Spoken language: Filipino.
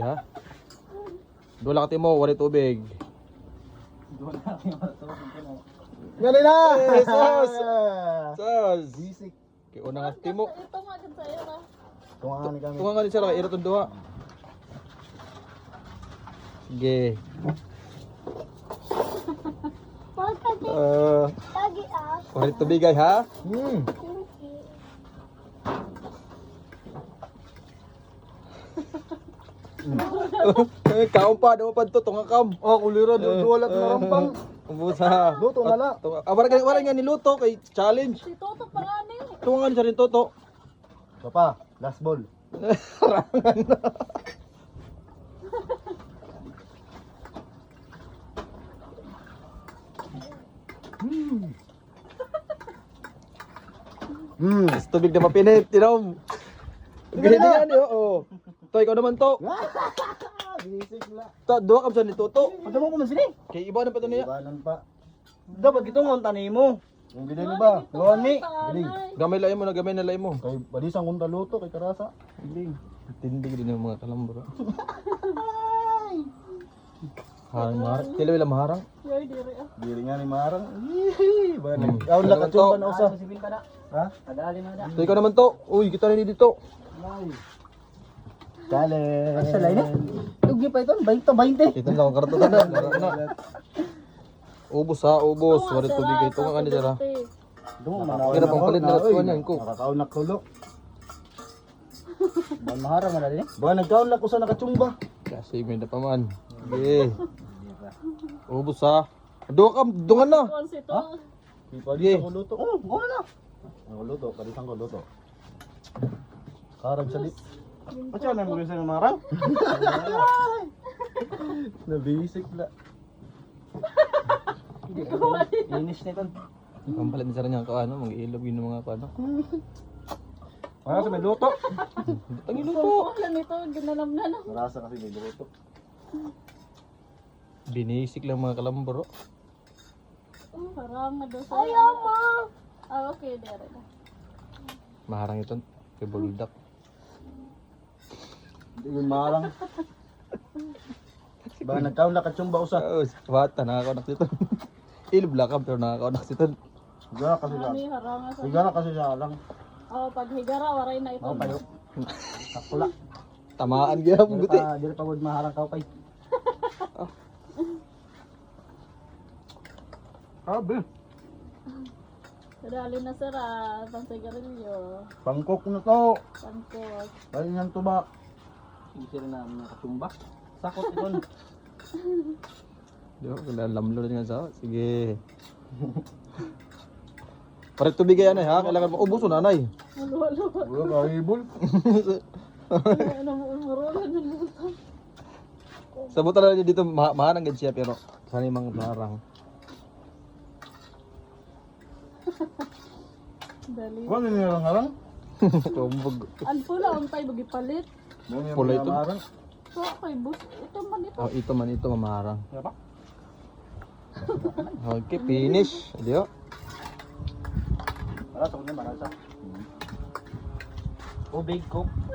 ha. Dula ka timo, wala tubig. Gali na! Sos! Sos! Bisik. Kaya una nga timo. Ito nga dyan sa'yo na. Tunga ni kami. Tunga nga ni Sarah, ira itong duha. Sige. Lagi ah. Wala tubig ay ha. Kaon pa, daw pa to tunga kam. Oh, kulira duwala to rampang. Umbusa. Luto na la. Wala nga niluto kay challenge. Si Toto pa nga ni. Tunga nga ni sa rin toto. Papa, last ball. Harangan na. Is tubig na mapinit, tinom. Ganyan na yan, oo. To, ikaw naman to. Bisik la. To, duha kam sa ni toto. Ano mo kuman sini? Kay iba na pa to niya. Ibanan pa. Dapat ito ngon tani mo. Yung bilay mo ba? Gani. Gamay laim mo na, gamay na laim mo. Kay balisang kung taluto kay karasa. Tindig din yung mga kalambro. Harang maharang. Tila wala maharang. Yoy, diri ah. Diri nga ni Marang. Ba nag-aw la ka chumba na usa. Sibil ka na. Ha? Tagali na da. To, ikaw naman to. Uy, kita rin dito. Kale. Sa lain eh. Tugi pa ito, 20. Kita lang ang karatutan na. Laro na. Ubus ha, ubus. Wala tubig ito. Tunga nga ni Sarah. Dungo Kira pang palit na ito yan ko. Nakakaon na tulo. Ban maharang na din. Ba nagkaon la ko sa nakachumba. Kasi may na pa man. Sige. Ubus ha. Dungan na. Kuan si to. Sige. Ko luto. Oh, go na. Ang luto, balisang ko luto. Karag sa di. Pacha na mo sa marang. Nabisik la. Linis nito. Ang palit ni Sarah niya ang ano, mag-iilog yun ng mga ano. Wala sa may luto. Ang iluto. Kuan lang ito, ginalam na no. Marasa kasi may luto. Binisik lang mga kalambro. Parang na daw sa'yo. Ayaw mo. Ah, okay, dere na. Maharang ito. Kay buldak. Hindi ko marang. Ba nagkaon la kachumba usa. Oh, bata, nakakaunak dito. Ilubla ka, pero nakakaunak dito. Higara kasi siya. Ani haranga sa. Higara kasi siya lang. Oh, pag higara waray na ito. Ako payo. Takula. Tamaan gaya ang buti. Dili pa wud maharang ka pay. Abe. Kadali na sara, pang sigarilyo, Pangkok na to. pangkos. Bali nang tuba. Sira na nakachumba. Sakot ito. Di ba? Kailangan lamlo rin nga sa. Sige. Parang tubig yan ha. Kailangan mo ubos o nanay. Maluwalo. Wala ka ibol. Ano mo umurulan ng luto. Sabutan na niya dito. Maharang gan siya pero sana yung mga maharang. Dali. Wala ni harang. Kumbog. Ang pula, ang tayo magipalit. Pula ito. So, okay, bus. Ito man ito. Oh, ito man ito mamarang. Apa? Okay, finish. Adiyo. Marasa ko na marasa. O big cook.